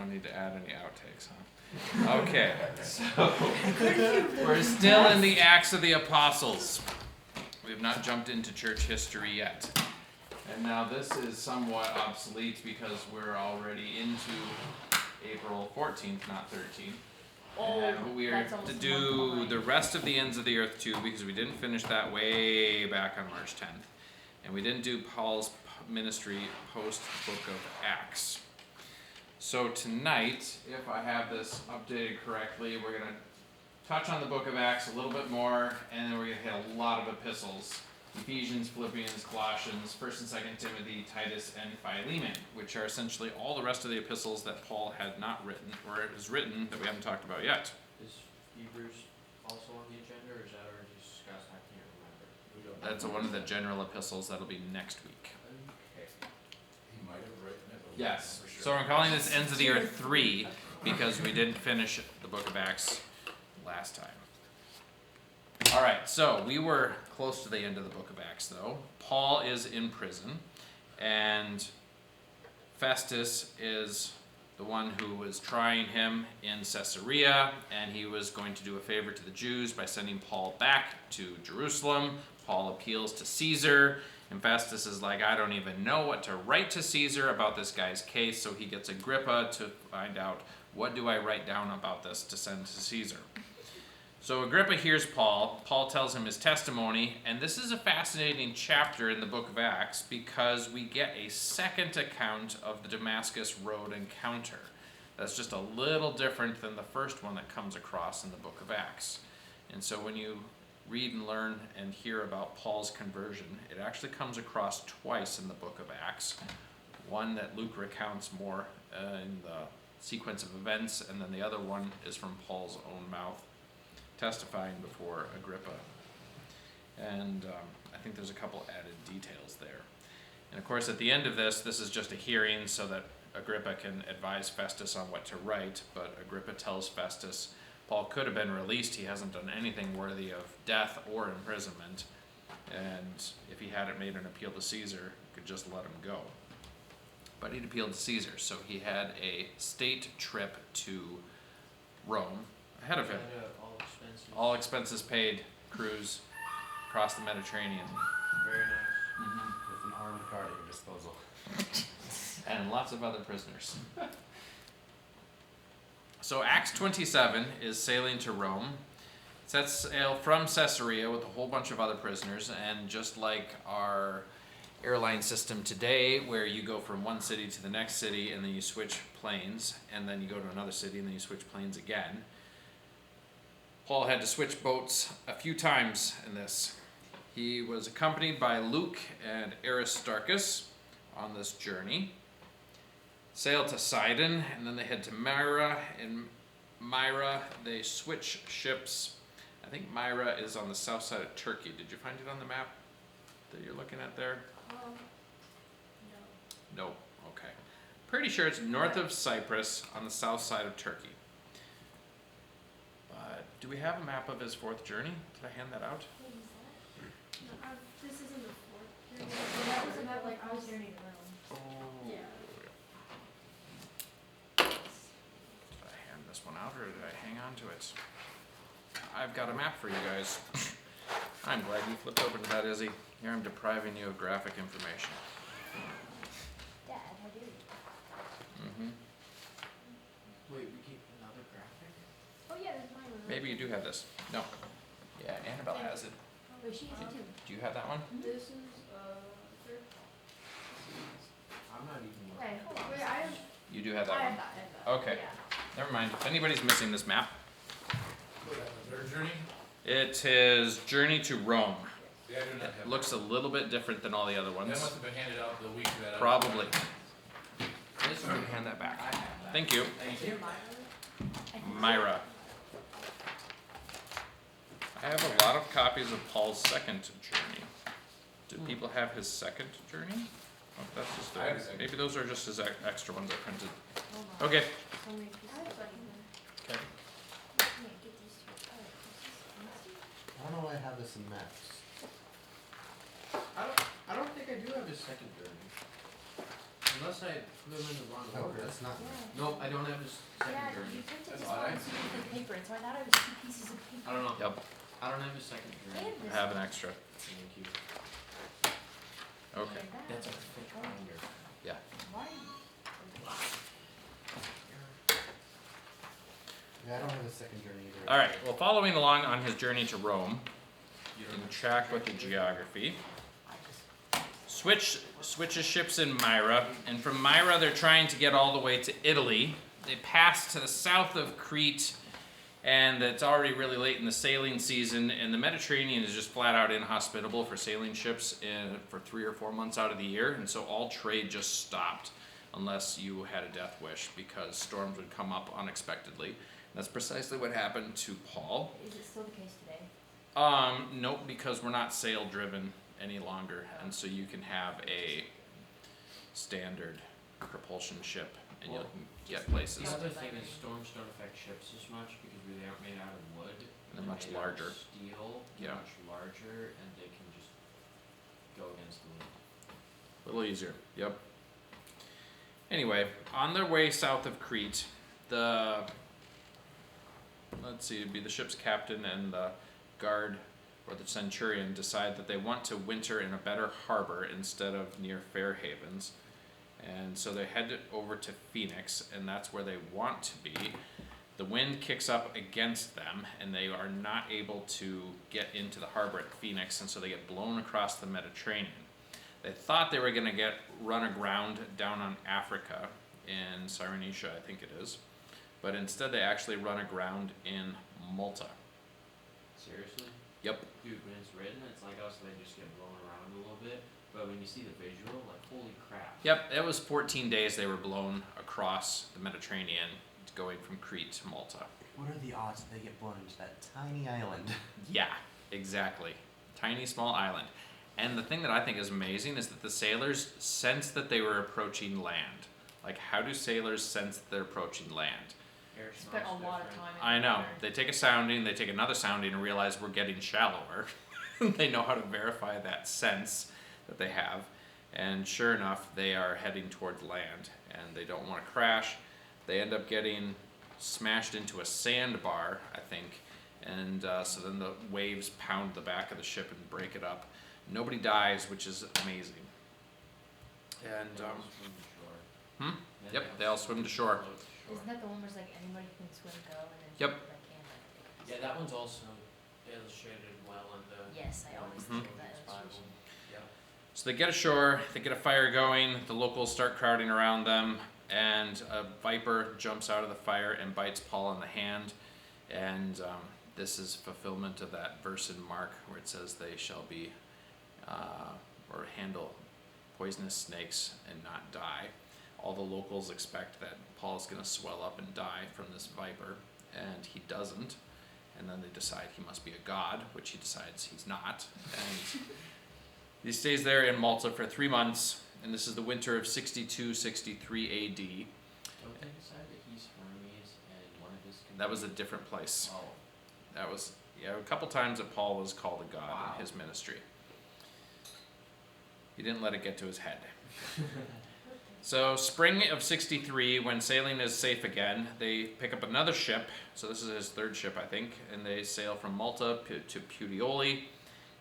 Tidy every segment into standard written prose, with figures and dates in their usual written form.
don't need to add any outtakes, huh? Okay, so we're still in the Acts of the Apostles. We have not jumped into church history yet. And now this is somewhat obsolete because we're already into April 14th, not 13th. And we are to do the rest of the ends of the earth too, because we didn't finish that way back on March 10th. And we didn't do Paul's ministry post the book of Acts. So tonight, if I have this updated correctly, we're going to touch on the book of Acts a little bit more, and then we're going to hit a lot of epistles. Ephesians, Philippians, Colossians, 1st and 2nd Timothy, Titus, and Philemon, which are essentially all the rest of the epistles that Paul had not written, or has written that we haven't talked about yet. Is Hebrews also on the agenda, or is that already discussed? I can't remember. That's one of the general epistles that'll be next week. Okay. He might have written it. But Yes. for sure. So I'm calling this Ends of the Earth 3 because we didn't finish the book of Acts last time. Alright, so we were close to the end of the book of Acts though. Paul is in prison, and Festus is the one who was trying him in Caesarea, and he was going to do a favor to the Jews by sending Paul back to Jerusalem. Paul appeals to Caesar, and Festus is like, I don't even know what to write to Caesar about this guy's case, so he gets Agrippa to find out, what do I write down about this to send to Caesar? So Agrippa hears Paul. Paul tells him his testimony, and this is a fascinating chapter in the book of Acts because we get a second account of the Damascus Road encounter. That's just a little different than the first one that comes across in the book of Acts. And so when you read and learn and hear about Paul's conversion, it actually comes across twice in the book of Acts. One that Luke recounts more in the sequence of events, and then the other one is from Paul's own mouth, testifying before Agrippa. And I think there's a couple added details there. And of course at the end of this is just a hearing so that Agrippa can advise Festus on what to write, but Agrippa tells Festus Paul could have been released. He hasn't done anything worthy of death or imprisonment, and if he hadn't made an appeal to Caesar, he could just let him go. But he'd appealed to Caesar, so he had a state trip to Rome ahead of him. All expenses paid, cruise across the Mediterranean. Very nice. With an armed guard at your disposal. And lots of other prisoners. So Acts 27 is sailing to Rome. It sets sail from Caesarea with a whole bunch of other prisoners, and just like our airline system today, where you go from one city to the next city and then you switch planes, and then you go to another city and then you switch planes again, Paul had to switch boats a few times in this. He was accompanied by Luke and Aristarchus on this journey. Sailed to Sidon, and then they head to Myra. In Myra, they switch ships. I think Myra is on the south side of Turkey. Did you find it on the map that you're looking at there? No. Nope. Okay. Pretty sure it's north of Cyprus on the south side of Turkey. Do we have a map of his fourth journey? Did I hand that out? What is that? No, this isn't the fourth journey. That was about like Paul's journey to Rome. Oh. Yeah. Did I hand this one out or did I hang on to it? I've got a map for you guys. I'm glad you flipped open to that, Izzy. Here I'm depriving you of graphic information. Dad, how dare you? Mm-hmm. Wait, we keep another graphic? Oh yeah, there's mine. Maybe you do have this. No. Yeah, Annabelle has it. Oh, but she has it too. Do you have that one? This is third. I'm not even. Wait, hold on. Wait, I have. You do have I that have one. that. I have that. Okay. Yeah. Never mind. If anybody's missing this map, Their journey? it is Journey to Rome. Yeah, I do not have It looks a little bit different than all the other that. ones. That must have been handed out the week that. Probably. Liz, you can hand that back. I have that. Thank you. Thank you. Myra. I have a lot of copies of Paul's second journey. Do people have his second journey? Oh, that's just I have a second. maybe those are just his extra ones I printed. Hold on. Okay. So many pieces. I have that. Okay. I can't get these two. Oh, this is I don't know why I have this in maps. I don't think I do have his second journey. Unless I put them in the wrong Oh, order. that's not. Yeah. Nope, I don't have this Yeah, second you journey. printed That's this odd, on eh? a piece of paper, and so I thought it was two pieces of paper. I don't know. Yep, I don't have a second journey. And this I have an one. extra. Thank you. Okay. And that. That's a thick binder. Yeah. Why? Yeah, I don't have a second journey either. All right. Well, following along on his journey to Rome, You you don't can have track with the geography. Switches ships in Myra, and from Myra they're trying to get all the way to Italy. They pass to the south of Crete, and it's already really late in the sailing season, and the Mediterranean is just flat out inhospitable for sailing ships for 3 or 4 months out of the year, and so all trade just stopped unless you had a death wish because storms would come up unexpectedly. That's precisely what happened to Paul. Is it still the case today? Nope, because we're not sail driven any longer, and so you can have a standard propulsion ship and you Well, can get places. The other thing is storms don't affect ships as much because they aren't made out of wood. They're much made out of larger. Steel, they're Yeah. much larger, and they can just go against the wind. A little easier, yep. Anyway, on their way south of Crete, it'd be the ship's captain and the guard or the centurion decide that they want to winter in a better harbor instead of near Fair Havens. And so they head over to Phoenix, and that's where they want to be. The wind kicks up against them, and they are not able to get into the harbor at Phoenix, and so they get blown across the Mediterranean. They thought they were going to get run aground down on Africa in Cyrenaica, I think it is, but instead they actually run aground in Malta. Seriously? Yep. Dude, when it's written, it's like us, they just get blown around a little bit. But when you see the visual, like, holy crap. Yep, it was 14 days they were blown across the Mediterranean, going from Crete to Malta. What are the odds that they get blown into that tiny island? Yeah, exactly. Tiny, small island. And the thing that I think is amazing is that the sailors sensed that they were approaching land. Like, how do sailors sense that they're approaching land? Air Spent a smells lot of different. time in I the know. water. They take a sounding, they take another sounding, and realize we're getting shallower. They know how to verify that sense that they have. And sure enough, they are heading towards land, and they don't want to crash. They end up getting smashed into a sandbar, I think, and so then the waves pound the back of the ship and break it up. Nobody dies, which is amazing. And They all swim to shore. Hmm? Then Yep, they all swim to shore. float to shore. Isn't that the one where it's like anybody can swim, go, and then Yep. people that can? Yeah, that one's also illustrated well on the. Yes, I always Mhm. think of that children's illustration. Bible. Yeah. So they get ashore, they get a fire going, the locals start crowding around them, and a viper jumps out of the fire and bites Paul on the hand. And this is fulfillment of that verse in Mark where it says they shall be, or handle poisonous snakes and not die. All the locals expect that Paul is going to swell up and die from this viper, and he doesn't. And then they decide he must be a god, which he decides he's not. And he stays there in Malta for 3 months, and this is the winter of 62-63 AD. Don't they decide that he's Hermes and one of his. That was a different place. Oh. That was, a couple times that Paul was called a god Wow. in his ministry. He didn't let it get to his head. So, spring of 63, when sailing is safe again, they pick up another ship. So, this is his third ship, I think. And they sail from Malta to Puteoli.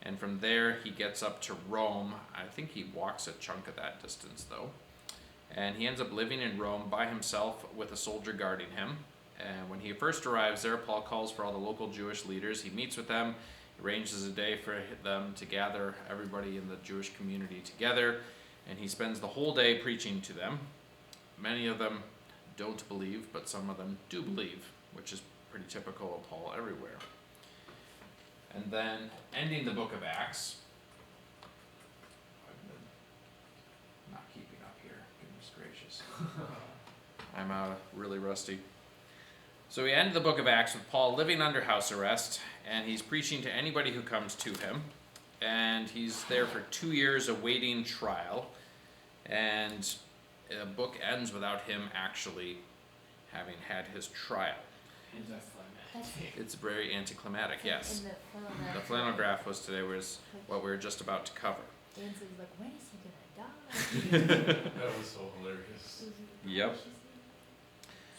And from there, he gets up to Rome. I think he walks a chunk of that distance, though. And he ends up living in Rome by himself with a soldier guarding him. And when he first arrives there, Paul calls for all the local Jewish leaders. He meets with them, arranges a day for them to gather everybody in the Jewish community together. And he spends the whole day preaching to them. Many of them don't believe, but some of them do believe, which is pretty typical of Paul everywhere. And then, ending the book of Acts. I'm not keeping up here, goodness gracious. I'm really rusty. So we end the book of Acts with Paul living under house arrest, and he's preaching to anybody who comes to him. And he's there for 2 years awaiting trial, and the book ends without him actually having had his trial. That's It's very anticlimactic, yes. in the The flannel graph was today was what we were just about to cover. Dan's like, when is he gonna die? That was so hilarious. Yep. So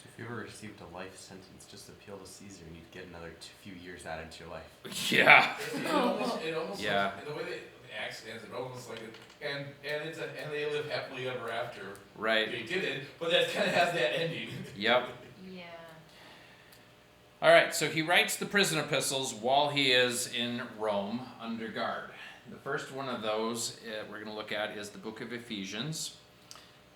if you ever received a life sentence, just appeal to Caesar and you'd get another few years added to your life. Yeah. It almost Yeah. like, the way the act stands, it almost like it, and they live happily ever after. Right. They did it, but that kind of has that ending. Yep. Yeah. All right, so he writes the prison epistles while he is in Rome under guard. The first one of those we're going to look at is the book of Ephesians.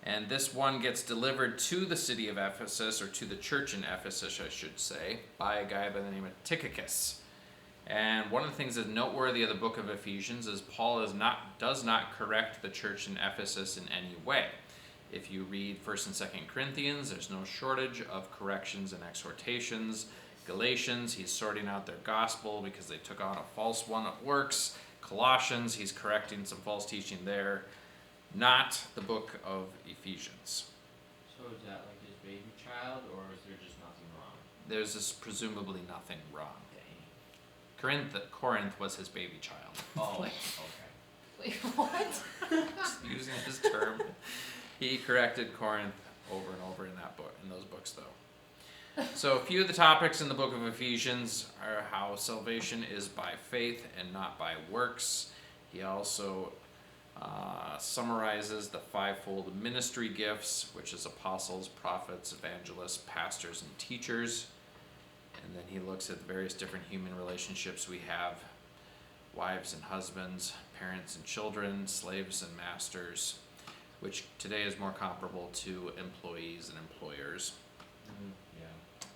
And this one gets delivered to the city of Ephesus, or to the church in Ephesus, I should say, by a guy by the name of Tychicus. And one of the things that's noteworthy of the book of Ephesians is Paul does not correct the church in Ephesus in any way. If you read 1st and 2nd Corinthians, there's no shortage of corrections and exhortations. Galatians, he's sorting out their gospel because they took on a false one of works. Colossians, he's correcting some false teaching there. Not the book of Ephesians. So is that like his baby child, or is there just nothing wrong? There's just presumably nothing wrong. Dang. Corinth was his baby child. Oh, Wait. okay. Wait, what? Just using his term. He corrected Corinth over and over in those books though. So a few of the topics in the book of Ephesians are how salvation is by faith and not by works. He also summarizes the fivefold ministry gifts, which is apostles, prophets, evangelists, pastors, and teachers. And then he looks at the various different human relationships we have: wives and husbands, parents and children, slaves and masters, which today is more comparable to employees and employers. Yeah.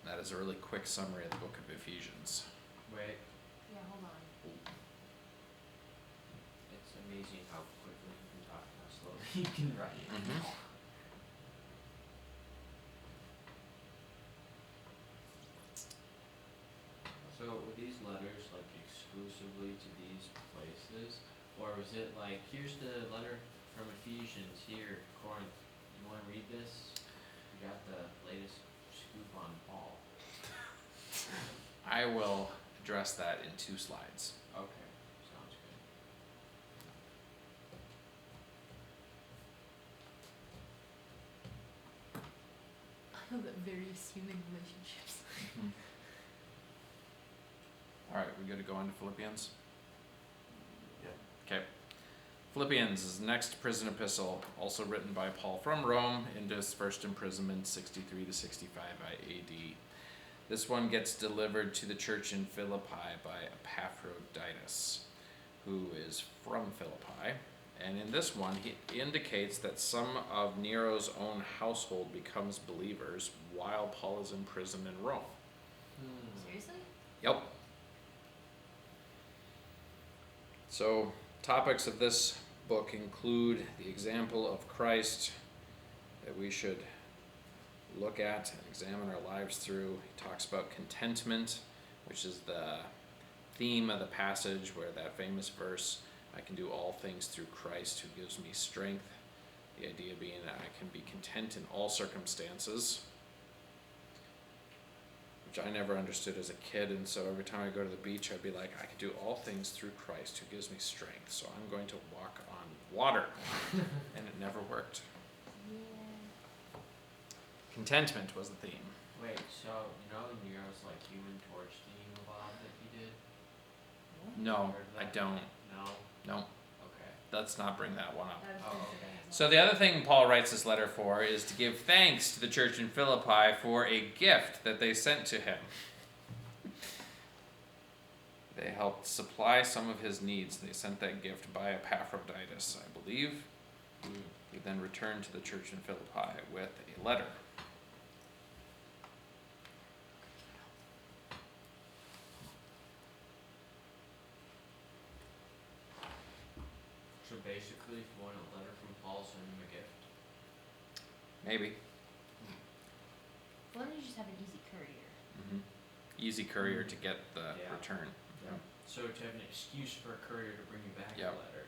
That is a really quick summary of the book of Ephesians. Wait, Yeah, hold on. it's amazing how quickly you can talk and how slowly you can write. So were these letters like exclusively to these places, or was it like, here's the letter from Ephesians, here, Corinth, you wanna read this? We got the latest scoop on Paul. I will address that in 2 slides. Okay, sounds good. I know that various human relationships. All right, we good to go on to Philippians? Yeah. Okay. Philippians is the next prison epistle, also written by Paul from Rome into his first imprisonment, 63 to 65 AD. This one gets delivered to the church in Philippi by Epaphroditus, who is from Philippi. And in this one, he indicates that some of Nero's own household becomes believers while Paul is in prison in Rome. Seriously? Yep. So, topics of this book include the example of Christ that we should look at and examine our lives through. He talks about contentment, which is the theme of the passage, where that famous verse, I can do all things through Christ who gives me strength. The idea being that I can be content in all circumstances, which I never understood as a kid, and so every time I go to the beach, I'd be like, I can do all things through Christ who gives me strength, so I'm going to walk on water. And it never worked. Yeah. Contentment was the theme. Wait, so, you know Nero's like Human Torch thingamabob that he did? No, Heard of I that? don't. No? No, Okay. let's not bring that one up. Oh, okay. So the other thing Paul writes this letter for is to give thanks to the church in Philippi for a gift that they sent to him. They helped supply some of his needs. They sent that gift by Epaphroditus, I believe. He then returned to the church in Philippi with a letter. So basically, if you want a letter from Paul, send him a gift. Maybe. Why don't you just have an easy courier? Easy courier to get the Yeah. return. So to have an excuse for a courier to bring you back Yep. a letter.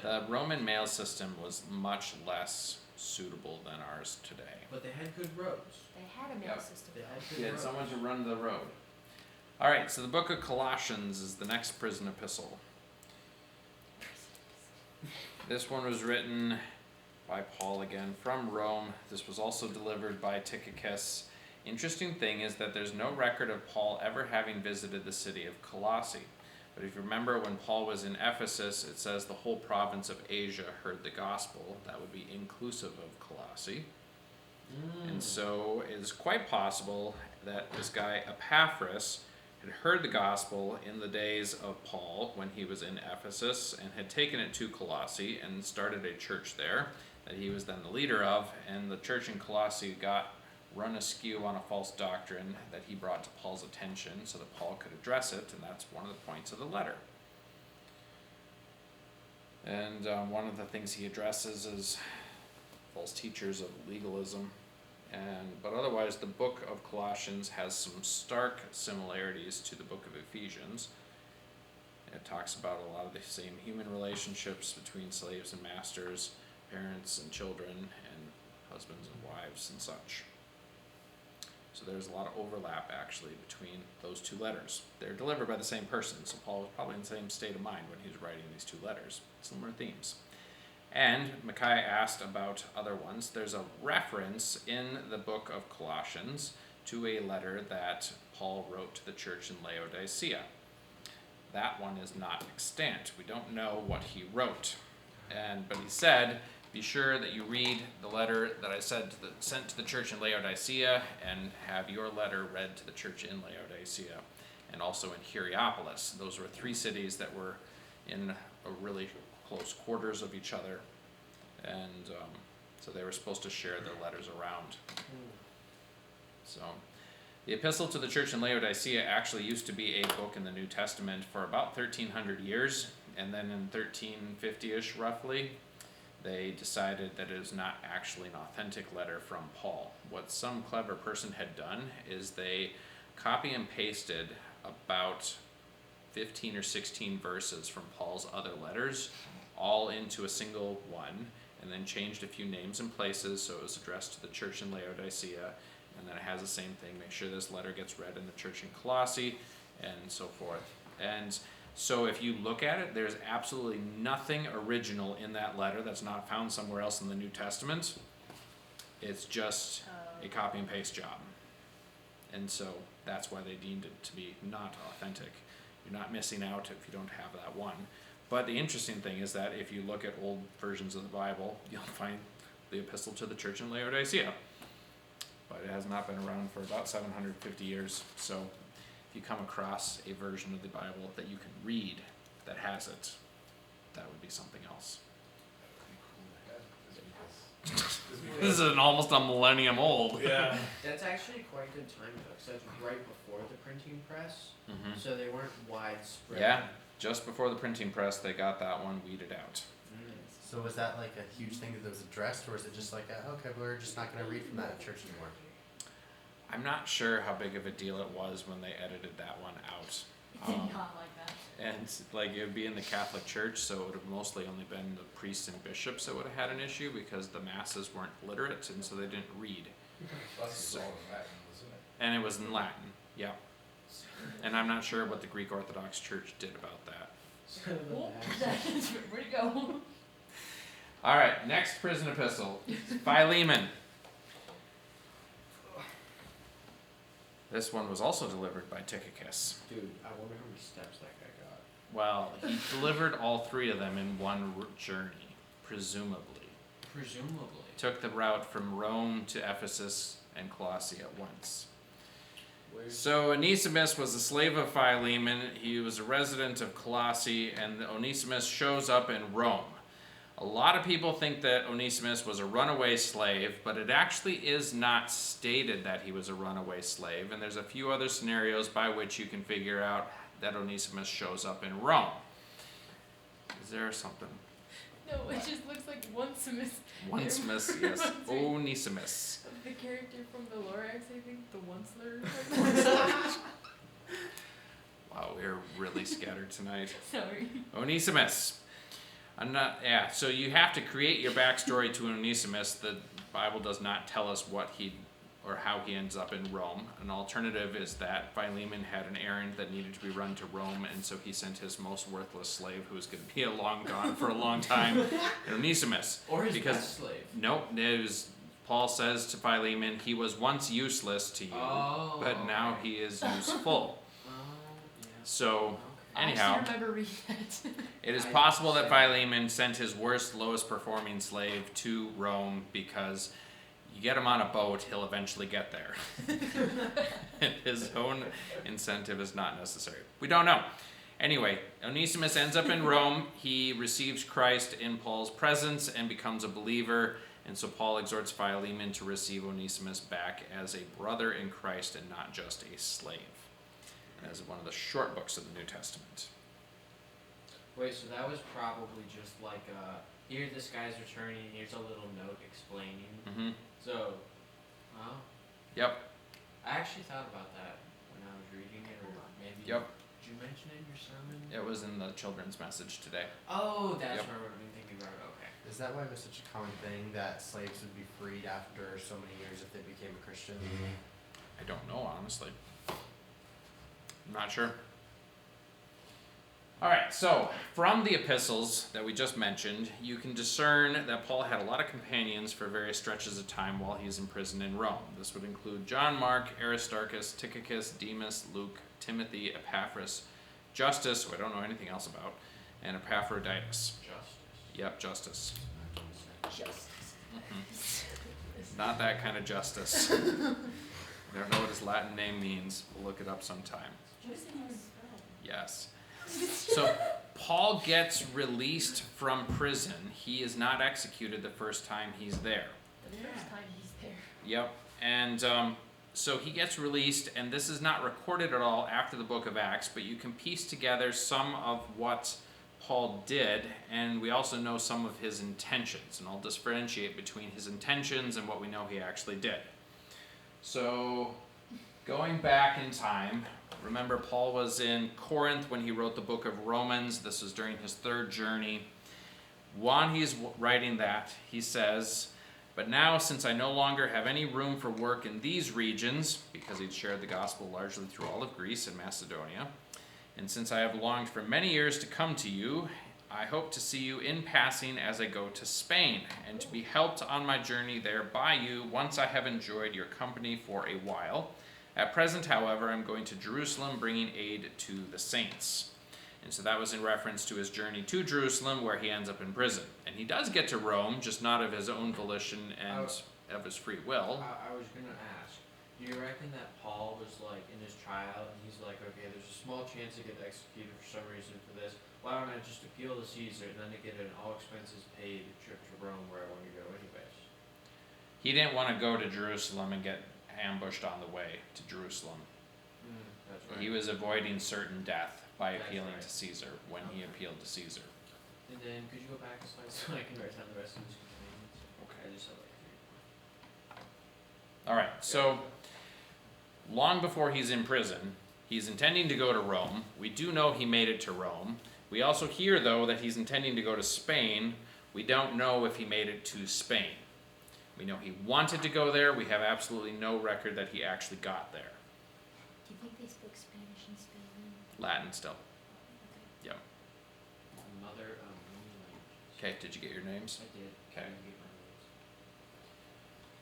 The Roman mail system was much less suitable than ours today. But they had good roads. They had a mail Yep. system. They had good He had roads. someone to run the road. All right, so the book of Colossians is the next prison epistle. This one was written by Paul again from Rome. This was also delivered by Tychicus. Interesting thing is that there's no record of Paul ever having visited the city of Colossae. But if you remember when Paul was in Ephesus, it says the whole province of Asia heard the gospel. That would be inclusive of Colossae. And so it is quite possible that this guy Epaphras had heard the gospel in the days of Paul when he was in Ephesus and had taken it to Colossae and started a church there that he was then the leader of, and the church in Colossae got run askew on a false doctrine that he brought to Paul's attention so that Paul could address it, and that's one of the points of the letter. And one of the things he addresses is false teachers of legalism. But otherwise, the book of Colossians has some stark similarities to the book of Ephesians. It talks about a lot of the same human relationships between slaves and masters, parents and children, and husbands and wives and such. So there's a lot of overlap actually between those two letters. They're delivered by the same person, so Paul was probably in the same state of mind when he was writing these two letters. Similar themes. And Micaiah asked about other ones. There's a reference in the book of Colossians to a letter that Paul wrote to the church in Laodicea. That one is not extant. We don't know what he wrote. But he said, be sure that you read the letter that I sent to the church in Laodicea, and have your letter read to the church in Laodicea, and also in Hierapolis. Those were 3 cities that were in a really close quarters of each other, and so they were supposed to share their letters around. So the epistle to the church in Laodicea actually used to be a book in the New Testament for about 1,300 years, and then in 1350-ish roughly, they decided that it is not actually an authentic letter from Paul. What some clever person had done is they copy and pasted about 15 or 16 verses from Paul's other letters all into a single one, and then changed a few names and places so it was addressed to the church in Laodicea, and then it has the same thing, make sure this letter gets read in the church in Colossae, and so forth. And so if you look at it, there's absolutely nothing original in that letter that's not found somewhere else in the New Testament. It's just a copy and paste job. And so that's why they deemed it to be not authentic. You're not missing out if you don't have that one. But the interesting thing is that if you look at old versions of the Bible, you'll find the epistle to the church in Laodicea. But it has not been around for about 750 years. So if you come across a version of the Bible that you can read that has it, that would be something else. This is almost a millennium old. Yeah. That's actually quite good timing though, because that's right before the printing press, Mm-hmm. so they weren't widespread. Yeah, just before the printing press, they got that one weeded out. So was that like a huge thing that was addressed, or is it just like, okay, we're just not going to read from that at church anymore? I'm not sure how big of a deal it was when they edited that one out. It did not like that. And like it would be in the Catholic Church, so it would have mostly only been the priests and bishops that would have had an issue because the masses weren't literate and so they didn't read. Plus it's all in Latin, wasn't it? And it was in Latin, yeah. And I'm not sure what the Greek Orthodox Church did about that. Where'd it go? All right, next prison epistle, Philemon. This one was also delivered by Tychicus. Dude, I wonder how many steps that guy got. Well, he delivered all 3 of them in one journey, presumably. Presumably. Took the route from Rome to Ephesus and Colossae at once. So Onesimus was a slave of Philemon. He was a resident of Colossae, and Onesimus shows up in Rome. A lot of people think that Onesimus was a runaway slave, but it actually is not stated that he was a runaway slave, and there's a few other scenarios by which you can figure out that Onesimus shows up in Rome. Is there something? No, it just looks like Onesimus. Onesimus, yes. Onesimus. The character from the Lorax, I think, the Onceler. Wow, we're really scattered tonight. Sorry. Onesimus. So you have to create your backstory to Onesimus. The Bible does not tell us what he or how he ends up in Rome. An alternative is that Philemon had an errand that needed to be run to Rome, and so he sent his most worthless slave, who was going to be long gone for a long time, Onesimus. Or his Because- best slave. Nope, it was, Paul says to Philemon, he was once useless to you, Oh. but now he is useful. Oh, yeah. So, Okay. anyhow, I just remember reading it. it is I possible that see. Philemon sent his worst, lowest performing slave to Rome because you get him on a boat, he'll eventually get there. His own incentive is not necessary. We don't know. Anyway, Onesimus ends up in Rome. He receives Christ in Paul's presence and becomes a believer. And so Paul exhorts Philemon to receive Onesimus back as a brother in Christ and not just a slave. As one of the short books of the New Testament. Wait, so that was probably just like here this guy's returning, here's a little note explaining. Mm-hmm. So, well, Yep. I actually thought about that when I was reading it, or maybe. Yep. Did you mention it in your sermon? It was in the children's message today. Oh, that's Yep. what I would have been thinking about. Okay. Is that why it was such a common thing that slaves would be freed after so many years if they became a Christian? I don't know, honestly. I'm not sure. Alright, so from the epistles that we just mentioned, you can discern that Paul had a lot of companions for various stretches of time while he was imprisoned in Rome. This would include John Mark, Aristarchus, Tychicus, Demas, Luke, Timothy, Epaphras, Justus, who I don't know anything else about, and Epaphroditus. Justice. Yep, Justus. Justice. Not that kind of justice. I don't know what his Latin name means. We'll look it up sometime. Yes. So Paul gets released from prison. He is not executed the first time he's there. The first time he's there. Yep. And so he gets released, and this is not recorded at all after the book of Acts, but you can piece together some of what Paul did, and we also know some of his intentions, and I'll differentiate between his intentions and what we know he actually did. So, going back in time, remember Paul was in Corinth when he wrote the book of Romans. This was during his third journey. While he's writing that, he says, "But now, since I no longer have any room for work in these regions," because he'd shared the gospel largely through all of Greece and Macedonia, "and since I have longed for many years to come to you, I hope to see you in passing as I go to Spain, and to be helped on my journey there by you once I have enjoyed your company for a while. At present, however, I'm going to Jerusalem, bringing aid to the saints." And so that was in reference to his journey to Jerusalem, where he ends up in prison. And he does get to Rome, just not of his own volition and of his free will. I was gonna ask, do you reckon that Paul was like in his trial and he's like, okay, there's a small chance I get executed for some reason for this. Why don't I just appeal to Caesar and then I get an all expenses paid trip to Rome where I want to go anyways? He didn't want to go to Jerusalem and get ambushed on the way to Jerusalem. That's right. He was avoiding certain death by That's appealing right. to Caesar when he appealed to Caesar. And then could you go back a slide so I can write down the rest of these complaints? Okay. I just have like 3 more. Alright, so long before he's in prison, he's intending to go to Rome. We do know he made it to Rome. We also hear, though, that he's intending to go to Spain. We don't know if he made it to Spain. We know he wanted to go there. We have absolutely no record that he actually got there. Do you think they spoke Spanish in Spain? Latin still. Yep. Many languages. Okay, did you get your names? I did. Okay. I didn't get my notes.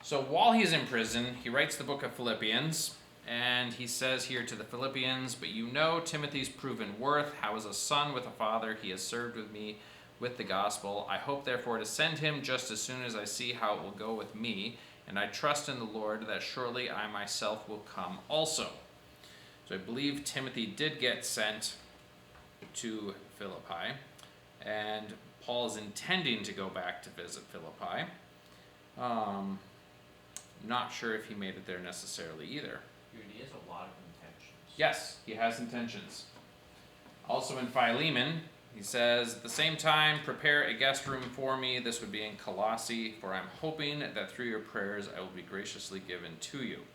So while he's in prison, he writes the book of Philippians, and he says here to the Philippians, "But you know Timothy's proven worth, how as a son with a father he has served with me with the gospel. I hope therefore to send him just as soon as I see how it will go with me, and I trust in the Lord that surely I myself will come also." So I believe Timothy did get sent to Philippi, and Paul is intending to go back to visit Philippi. Not sure if he made it there necessarily either. Dude, he has a lot of intentions. Yes, he has intentions. Also in Philemon, he says, "At the same time, prepare a guest room for me." This would be in Colossae, "for I'm hoping that through your prayers I will be graciously given to you."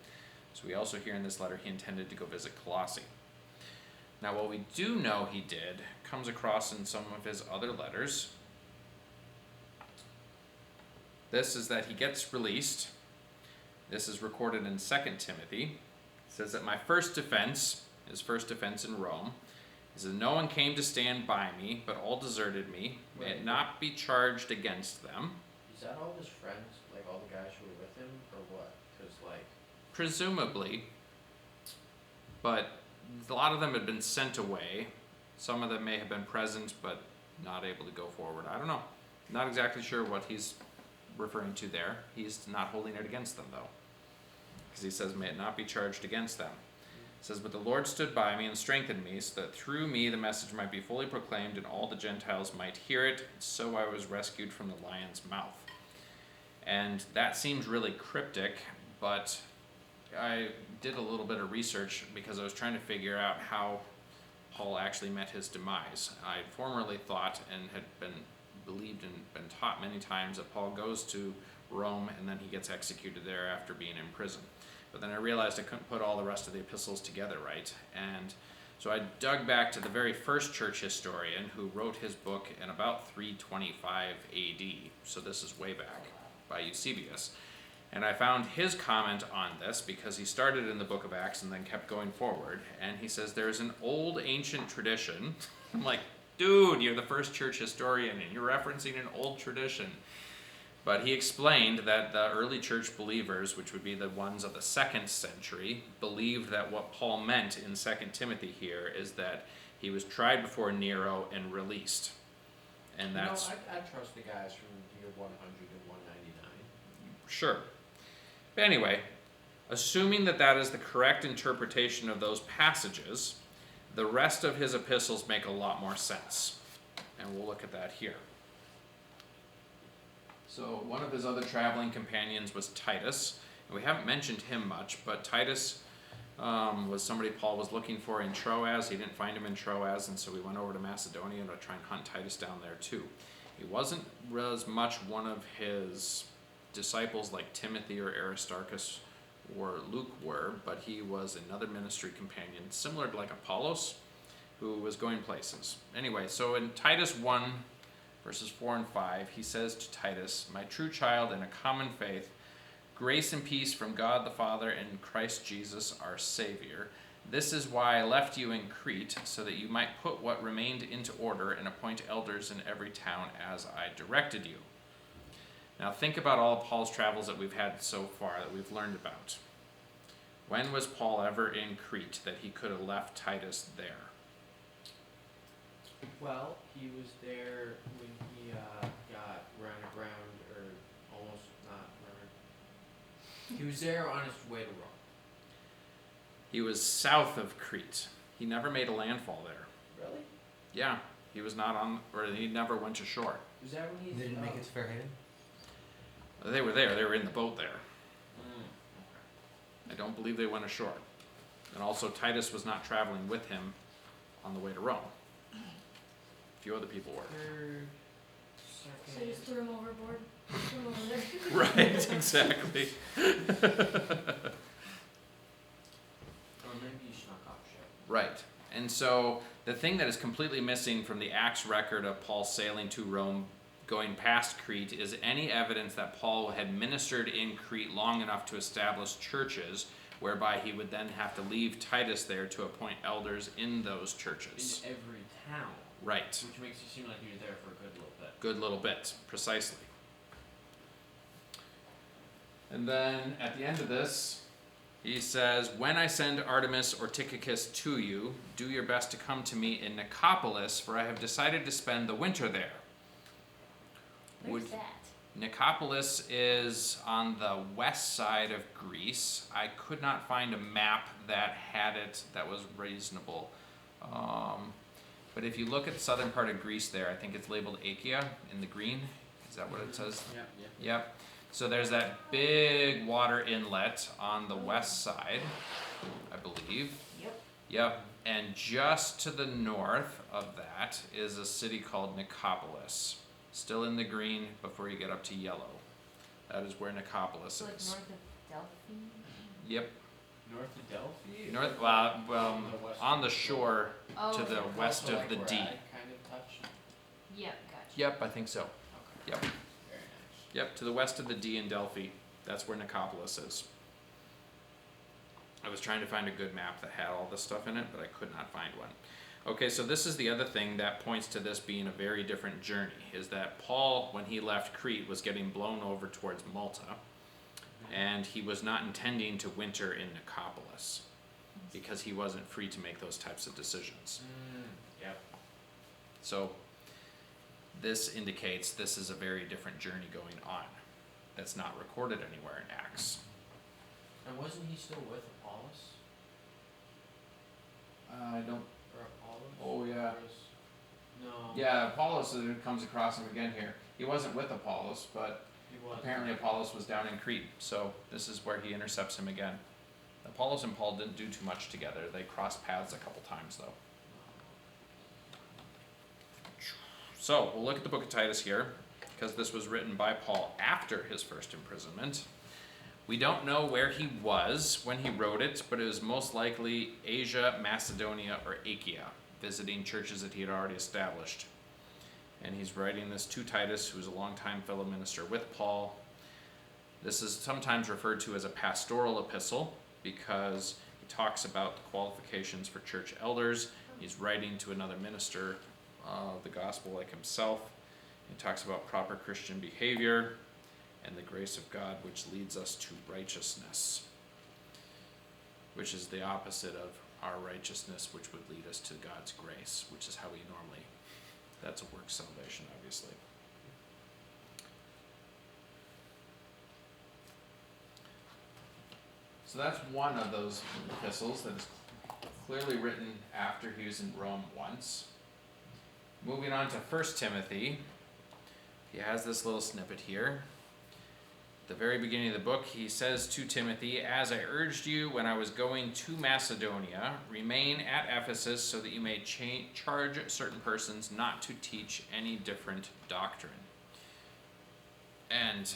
So we also hear in this letter he intended to go visit Colossae. Now what we do know he did comes across in some of his other letters. This is that he gets released, This is recorded in 2 Timothy. It says that my first defense, his first defense in Rome, is that no one came to stand by me, but all deserted me. May it not be charged against them. Is that all his friends, like all the guys who were with him, or what? Cause like, Presumably, but a lot of them had been sent away. Some of them may have been present, but not able to go forward. I don't know. Not exactly sure what he's referring to there. He's not holding it against them, though. Because he says, may it not be charged against them. It says, but the Lord stood by me and strengthened me, so that through me the message might be fully proclaimed and all the Gentiles might hear it. So I was rescued from the lion's mouth. And that seems really cryptic, but I did a little bit of research because I was trying to figure out how Paul actually met his demise. I formerly thought and had been believed and been taught many times that Paul goes to Rome and then he gets executed there after being in prison. But then I realized I couldn't put all the rest of the epistles together right. And so I dug back to the very first church historian who wrote his book in about 325 AD. So this is way back, by Eusebius. And I found his comment on this because he started in the book of Acts and then kept going forward. And he says, there's an old ancient tradition. I'm like, dude, you're the first church historian and you're referencing an old tradition. But he explained that the early church believers, which would be the ones of the 2nd century, believed that what Paul meant in 2 Timothy here is that he was tried before Nero and released. And that's... I trust the guys from year 100 and 199. Sure. But anyway, assuming that that is the correct interpretation of those passages, the rest of his epistles make a lot more sense. And we'll look at that here. So one of his other traveling companions was Titus. And we haven't mentioned him much, but Titus was somebody Paul was looking for in Troas. He didn't find him in Troas, and so we went over to Macedonia to try and hunt Titus down there too. He wasn't as much one of his disciples like Timothy or Aristarchus or Luke were, but he was another ministry companion, similar to like Apollos, who was going places. Anyway, so in Titus 1, verses 4 and 5, he says to Titus, my true child in a common faith, grace and peace from God the Father and Christ Jesus our Savior. This is why I left you in Crete, so that you might put what remained into order and appoint elders in every town as I directed you. Now think about all of Paul's travels that we've had so far, that we've learned about. When was Paul ever in Crete that he could have left Titus there? Well, he was there when he got run aground, or almost not run. He was there on his way to Rome. He was south of Crete. He never made a landfall there. Really? Yeah, he was not on, or he never went ashore. Was that when he They didn't make it to Fairhaven? They were there, they were in the boat there. Okay. I don't believe they went ashore. And also Titus was not traveling with him on the way to Rome. A few other people were. Third, So you just threw him overboard, threw him over there. Right, exactly. Or maybe you snuck off ship. Right. And so the thing that is completely missing from the Acts record of Paul sailing to Rome, going past Crete, is any evidence that Paul had ministered in Crete long enough to establish churches, whereby he would then have to leave Titus there to appoint elders in those churches. In every town. Right. Which makes you seem like you were there for a good little bit. Good little bit, precisely. And then at the end of this, he says, when I send Artemas or Tychicus to you, do your best to come to me in Nicopolis, for I have decided to spend the winter there. Where's Would- that? Nicopolis is on the west side of Greece. I could not find a map that had it that was reasonable. But if you look at the southern part of Greece there, I think it's labeled Achaia in the green. Is that what it says? Yep. Yep. So there's that big water inlet on the west side, I believe. Yep. Yep. And just to the north of that is a city called Nicopolis. Still in the green before you get up to yellow. That is where Nicopolis So like is. north of Delphi? Yep. North of Delphi? North, On the west on the of shore Oh, to the yeah. west Also of like the where D. I kind of touched. Yep, gotcha. Yep, I think so. Okay. Yep. Very nice. Yep, to the west of the D in Delphi. That's where Nicopolis is. I was trying to find a good map that had all this stuff in it, but I could not find one. Okay, so this is the other thing that points to this being a very different journey, is that Paul, when he left Crete, was getting blown over towards Malta, and he was not intending to winter in Nicopolis, because he wasn't free to make those types of decisions. Yep. So this indicates this is a very different journey going on that's not recorded anywhere in Acts. And wasn't he still with Apollos? I don't. Or Apollos? Oh, yeah. Or was- No. Yeah, Apollos comes across him again here. He wasn't with Apollos, but He was. apparently Apollos was down in Crete, so this is where he intercepts him again. Apollos and Paul didn't do too much together. They crossed paths a couple times, though. So, we'll look at the book of Titus here, because this was written by Paul after his first imprisonment. We don't know where he was when he wrote it, but it was most likely Asia, Macedonia, or Achaia, visiting churches that he had already established. And he's writing this to Titus, who's a longtime fellow minister with Paul. This is sometimes referred to as a pastoral epistle, because he talks about the qualifications for church elders. He's writing to another minister of the gospel like himself. He talks about proper Christian behavior and the grace of God, which leads us to righteousness, which is the opposite of our righteousness, which would lead us to God's grace, which is how we normally, that's a work salvation, obviously. So that's one of those epistles that is clearly written after he was in Rome once. Moving on to 1 Timothy, he has this little snippet here. At the very beginning of the book, he says to Timothy, "As I urged you when I was going to Macedonia, remain at Ephesus so that you may charge certain persons not to teach any different doctrine." And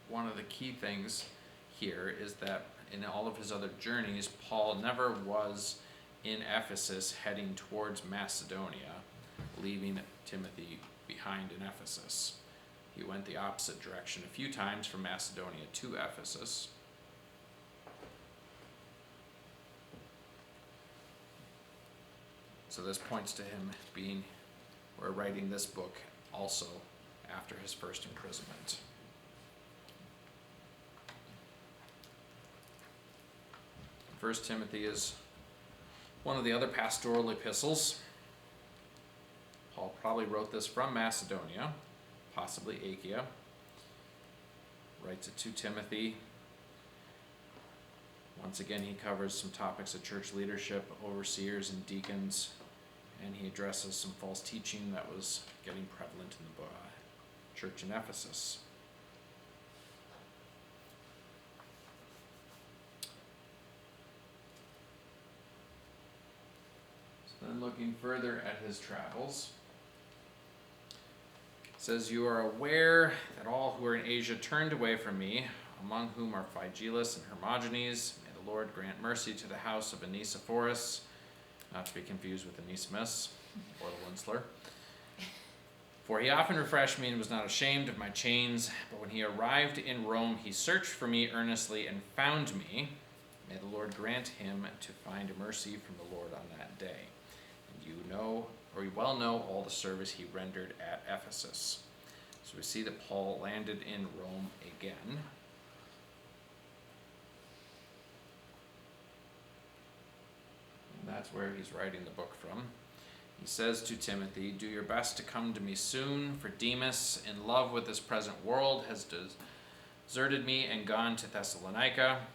one of the key things here is that in all of his other journeys, Paul never was in Ephesus heading towards Macedonia, leaving Timothy behind in Ephesus. He went the opposite direction a few times from Macedonia to Ephesus. So this points to him being, or writing this book also after his first imprisonment. First Timothy is one of the other pastoral epistles. Paul probably wrote this from Macedonia, possibly Achaia. Writes it to Timothy. Once again, he covers some topics of church leadership, overseers, and deacons, and he addresses some false teaching that was getting prevalent in the church in Ephesus. Then looking further at his travels, it says, "You are aware that all who are in Asia turned away from me, among whom are Phygelus and Hermogenes. May the Lord grant mercy to the house of Onesiphorus," not to be confused with Onesimus or the Winsler. "For he often refreshed me and was not ashamed of my chains. But when he arrived in Rome, he searched for me earnestly and found me. May the Lord grant him to find mercy from the Lord on that day. You know, or you well know, all the service he rendered at Ephesus." So we see that Paul landed in Rome again. And that's where he's writing the book from. He says to Timothy, "Do your best to come to me soon, for Demas, in love with this present world, has deserted me and gone to Thessalonica."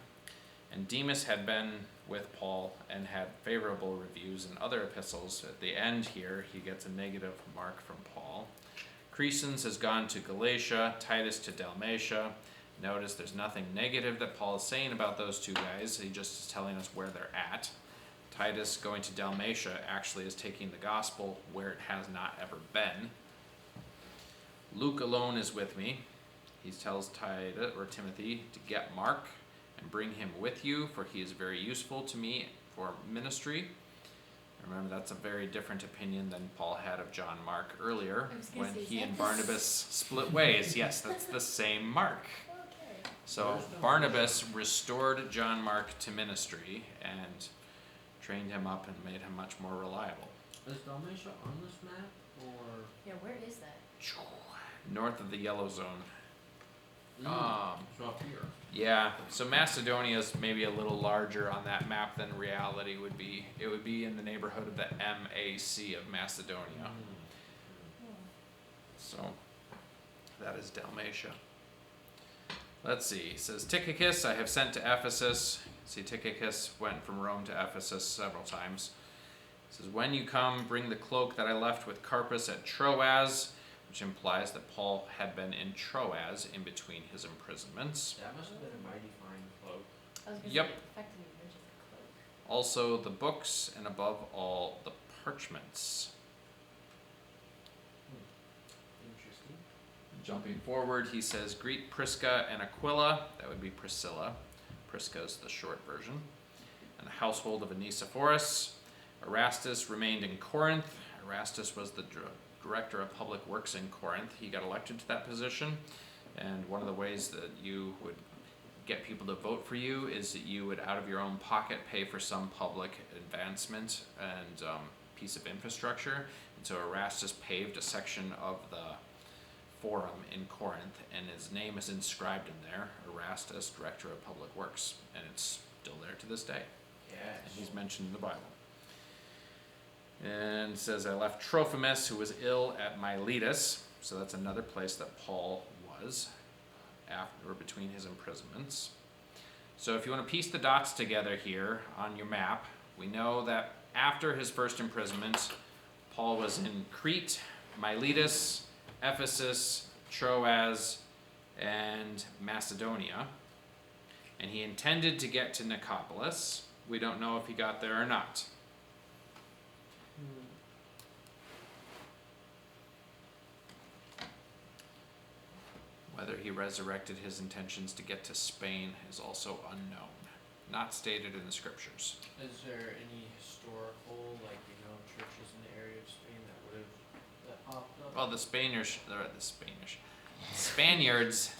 And Demas had been with Paul and had favorable reviews in other epistles. At the end here, he gets a negative mark from Paul. Crescens has gone to Galatia, Titus to Dalmatia. Notice there's nothing negative that Paul is saying about those two guys. He just is telling us where they're at. Titus going to Dalmatia actually is taking the gospel where it has not ever been. Luke alone is with me. He tells Titus or Timothy to get Mark and bring him with you, for he is very useful to me for ministry. Remember, that's a very different opinion than Paul had of John Mark earlier I was gonna when say, is he that and the Barnabas split ways. Yes, that's the same Mark. Okay. So Where's Dalmatia? Barnabas restored John Mark to ministry and trained him up and made him much more reliable. Is Dalmatia on this map, or? Yeah, where is that? North of the yellow zone. It's up here. Yeah, so Macedonia's maybe a little larger on that map than reality would be. It would be in the neighborhood of the MAC of Macedonia. So that is Dalmatia. Let's see. It says Tychicus I have sent to Ephesus. See, Tychicus went from Rome to Ephesus several times. It says, when you come, bring the cloak that I left with Carpus at Troas, which implies that Paul had been in Troas in between his imprisonments. That must have been a mighty fine cloak. I was gonna Yep. say, effectively, there's just a cloak. Also the books, and above all, the parchments. Interesting. Jumping forward, he says, greet Prisca and Aquila. That would be Priscilla. Prisca is the short version. And the household of Onesiphorus. Erastus remained in Corinth. Erastus was the director of public works in Corinth. He got elected to that position. And one of the ways that you would get people to vote for you is that you would, out of your own pocket, pay for some public advancement and piece of infrastructure. And so Erastus paved a section of the forum in Corinth, and his name is inscribed in there, Erastus, Director of Public Works, and it's still there to this day, and he's mentioned in the Bible. And it says, I left Trophimus, who was ill at Miletus, so that's another place that Paul was after or between his imprisonments. So if you want to piece the dots together here on your map, we know that after his first imprisonment, Paul was in Crete, Miletus, Ephesus, Troas, and Macedonia. And he intended to get to Nicopolis. We don't know if he got there or not. Whether he resurrected his intentions to get to Spain is also unknown. Not stated in the scriptures. Is there any historical, churches in the area of Spain that popped up? Well, the Spaniards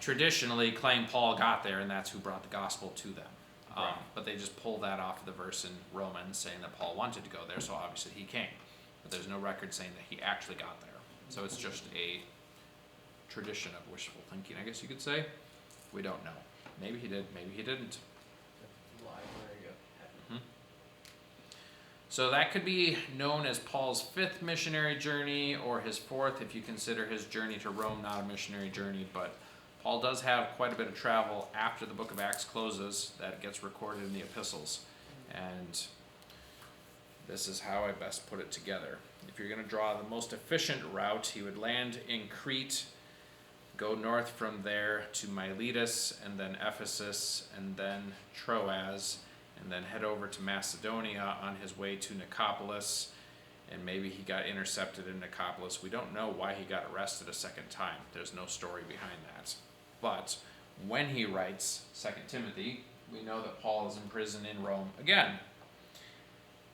traditionally claim Paul got there, and that's who brought the gospel to them. Right. But they just pull that off of the verse in Romans saying that Paul wanted to go there, so obviously he came. But there's no record saying that he actually got there. So it's just a tradition of wishful thinking, I guess you could say. We don't know. Maybe he did, maybe he didn't. The Library of Heaven. So that could be known as Paul's 5th missionary journey, or his 4th if you consider his journey to Rome not a missionary journey. But Paul does have quite a bit of travel after the book of Acts closes that gets recorded in the epistles. And this is how I best put it together. If you're going to draw the most efficient route, he would land in Crete, go north from there to Miletus, and then Ephesus, and then Troas, and then head over to Macedonia on his way to Nicopolis, and maybe he got intercepted in Nicopolis. We don't know why he got arrested a second time. There's no story behind that. But when he writes 2 Timothy, we know that Paul is in prison in Rome again.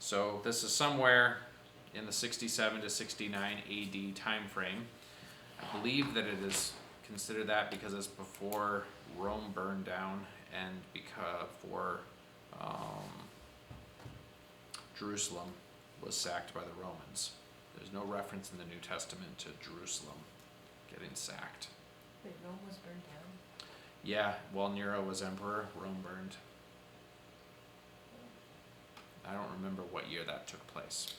So this is somewhere in the 67 to 69 AD time frame. I believe that it is considered that because it's before Rome burned down and before Jerusalem was sacked by the Romans. There's no reference in the New Testament to Jerusalem getting sacked. Wait, Rome was burned down? Yeah, while Nero was emperor, Rome burned. I don't remember what year that took place.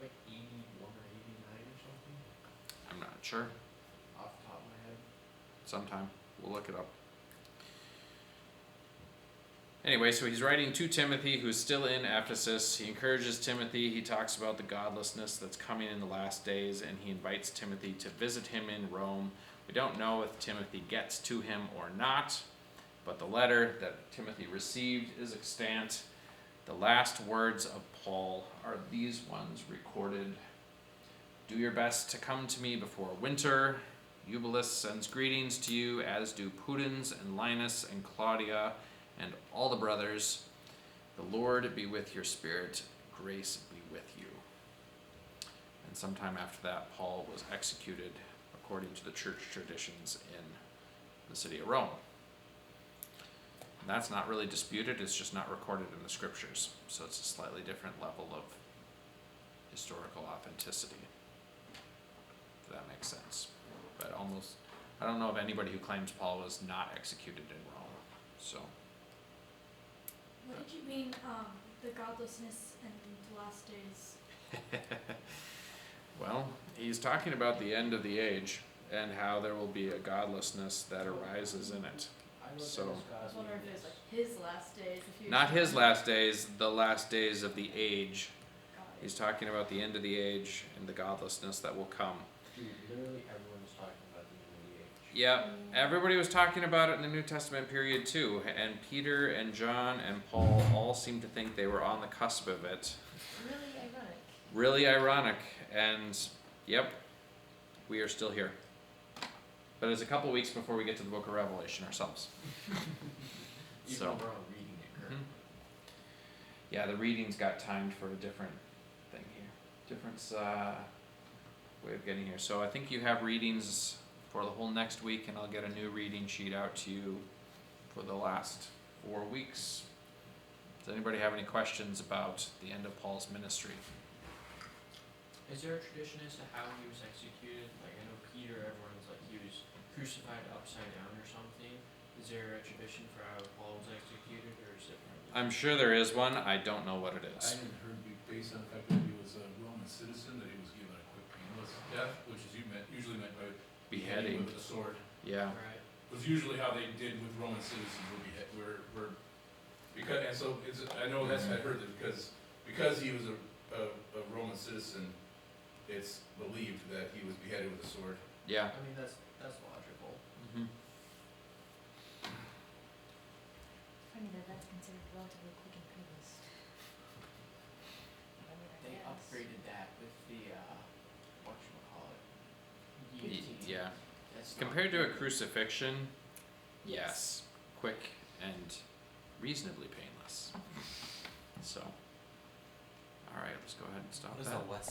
Like 81 or 89 or something? I'm not sure. Off the top of my head. Sometime. We'll look it up. Anyway, so he's writing to Timothy, who's still in Ephesus. He encourages Timothy. He talks about the godlessness that's coming in the last days, and he invites Timothy to visit him in Rome. We don't know if Timothy gets to him or not, but the letter that Timothy received is extant. The last words of Paul are these ones recorded. Do your best to come to me before winter. Eubulus sends greetings to you, as do Pudens and Linus and Claudia and all the brothers. The Lord be with your spirit. Grace be with you. And sometime after that, Paul was executed according to the church traditions in the city of Rome. That's not really disputed, it's just not recorded in the scriptures, so it's a slightly different level of historical authenticity. If that makes sense. But almost, I don't know of anybody who claims Paul was not executed in Rome, so. What did you mean, the godlessness and the last days? Well, he's talking about the end of the age and how there will be a godlessness that arises in it. I looked So- at this I was God's wondering if it was witness. like his last days, if he was. Not his last days, the last days of the age. Got it. He's talking about the end of the age and the godlessness that will come. Dude, literally everyone's talking about the end of the age. Yep, everybody was talking about it in the New Testament period too, and Peter and John and Paul all seemed to think they were on the cusp of it. Really ironic. Really ironic, and yep, we are still here. But it's a couple weeks before we get to the book of Revelation ourselves. Even So, though we're all reading it currently. yeah, the readings got timed for a different thing here. Different way of getting here. So I think you have readings for the whole next week, and I'll get a new reading sheet out to you for the last 4 weeks. Does anybody have any questions about the end of Paul's ministry? Is there a tradition as to how he was executed? Like I know Peter, everyone's like he was crucified upside down or something. Is there a tradition for how Paul was executed, or is it probably? I'm sure there is one. I don't know what it I is. had heard based on the fact that he was a Roman citizen, that he was given a quick painless death, which is usually meant by Beheading. with a sword. Yeah. Right. Was usually how they did with Roman citizens, were because, and so it's, I know that's, I heard that because he was a Roman citizen, it's believed that he was beheaded with a sword. Yeah. I mean that's logical. Mm-hmm. Funny that that's considered relatively quick and painless. I mean, I They guess. upgraded that with the whatchamacallit. Guillotine. Yeah. That's not Compared to a good. crucifixion, Yes. yes, quick and reasonably painless. So, all right, let's go ahead and stop What is that. the less